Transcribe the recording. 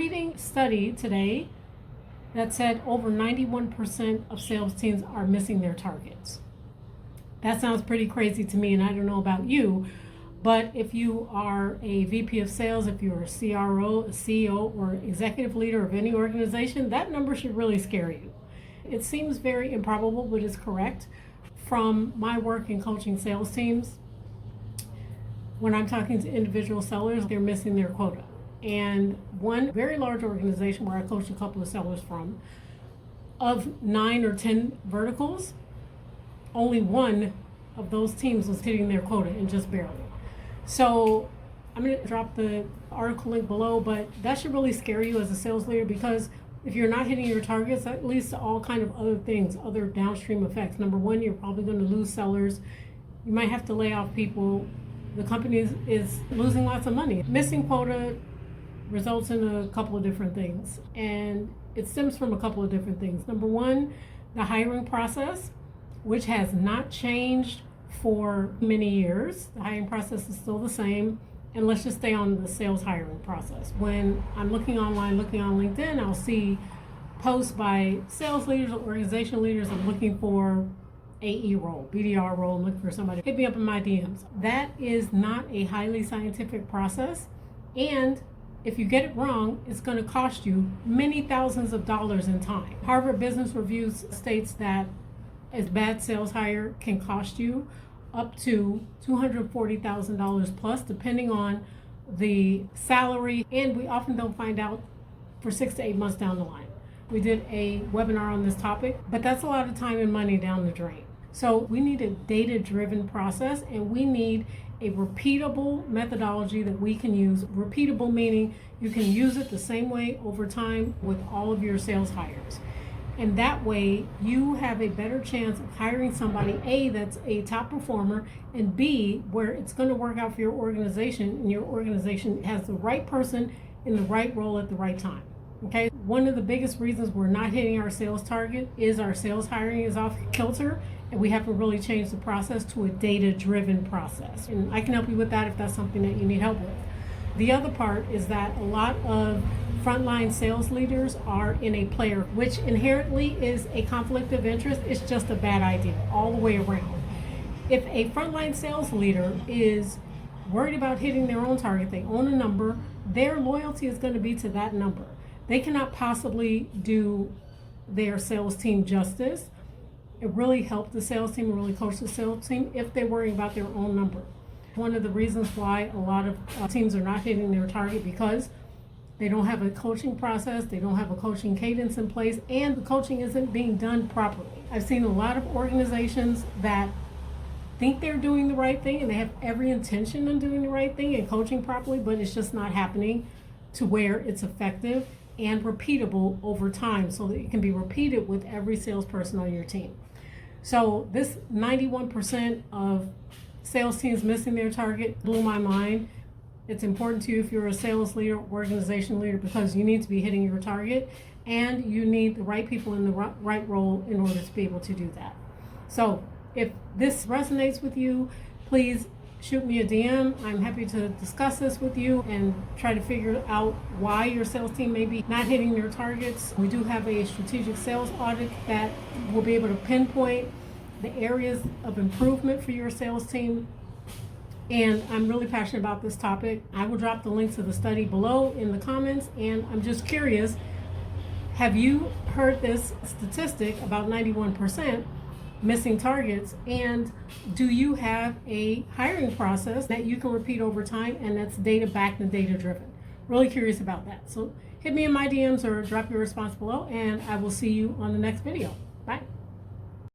reading a study today that said over 91% of sales teams are missing their targets. That sounds pretty crazy to me, and I don't know about you, but if you are a VP of sales, if you're a CRO, a CEO, or executive leader of any organization, that number should really scare you. It seems very improbable, but it's correct. From my work in coaching sales teams, when I'm talking to individual sellers, they're missing their quota. And one very large organization where I coached a couple of sellers from, of 9 or 10 verticals, only one of those teams was hitting their quota, and just barely. So I'm going to drop the article link below, but that should really scare you as a sales leader, because if you're not hitting your targets, that leads to all kind of other things, other downstream effects. Number one, you're probably going to lose sellers. You might have to lay off people. The company is losing lots of money. Missing quota results in a couple of different things, and it stems from a couple of different things. Number one, the hiring process, which has not changed for many years. The hiring process is still the same, and let's just stay on the sales hiring process. When I'm looking online, looking on LinkedIn, I'll see posts by sales leaders or organization leaders. I'm looking for AE role, BDR role, I'm looking for somebody. Hit me up in my DMs. That is not a highly scientific process, and if you get it wrong, it's going to cost you many thousands of dollars in time. Harvard Business Review states that a bad sales hire can cost you up to $240,000 plus, depending on the salary, and we often don't find out for 6 to 8 months down the line. We did a webinar on this topic, but that's a lot of time and money down the drain. So we need a data-driven process, and we need a repeatable methodology that we can use. Repeatable meaning you can use it the same way over time with all of your sales hires. And that way you have a better chance of hiring somebody, A, that's a top performer, and B, where it's going to work out for your organization, and your organization has the right person in the right role at the right time. Okay, one of the biggest reasons we're not hitting our sales target is our sales hiring is off kilter, and we haven't really changed the process to a data-driven process. And I can help you with that if that's something that you need help with. The other part is that a lot of frontline sales leaders are in a player, which inherently is a conflict of interest. It's just a bad idea all the way around. If a frontline sales leader is worried about hitting their own target, they own a number, their loyalty is going to be to that number. They cannot possibly do their sales team justice. It really helped the sales team, really coach the sales team if they're worrying about their own number. One of the reasons why a lot of teams are not hitting their target, because they don't have a coaching process, they don't have a coaching cadence in place, and the coaching isn't being done properly. I've seen a lot of organizations that think they're doing the right thing, and they have every intention of doing the right thing and coaching properly, but it's just not happening to where it's effective and repeatable over time, so that it can be repeated with every salesperson on your team. So this 91% of sales teams missing their target blew my mind. It's important to you if you're a sales leader, organization leader, because you need to be hitting your target, and you need the right people in the right role in order to be able to do that. So if this resonates with you, please shoot me a DM. I'm happy to discuss this with you and try to figure out why your sales team may be not hitting their targets. We do have a strategic sales audit that will be able to pinpoint the areas of improvement for your sales team. And I'm really passionate about this topic. I will drop the link to the study below in the comments, and I'm just curious, have you heard this statistic about 91% missing targets, and do you have a hiring process that you can repeat over time and that's data backed and data driven? Really curious about that. So hit me in my DMs or drop your response below, and I will see you on the next video.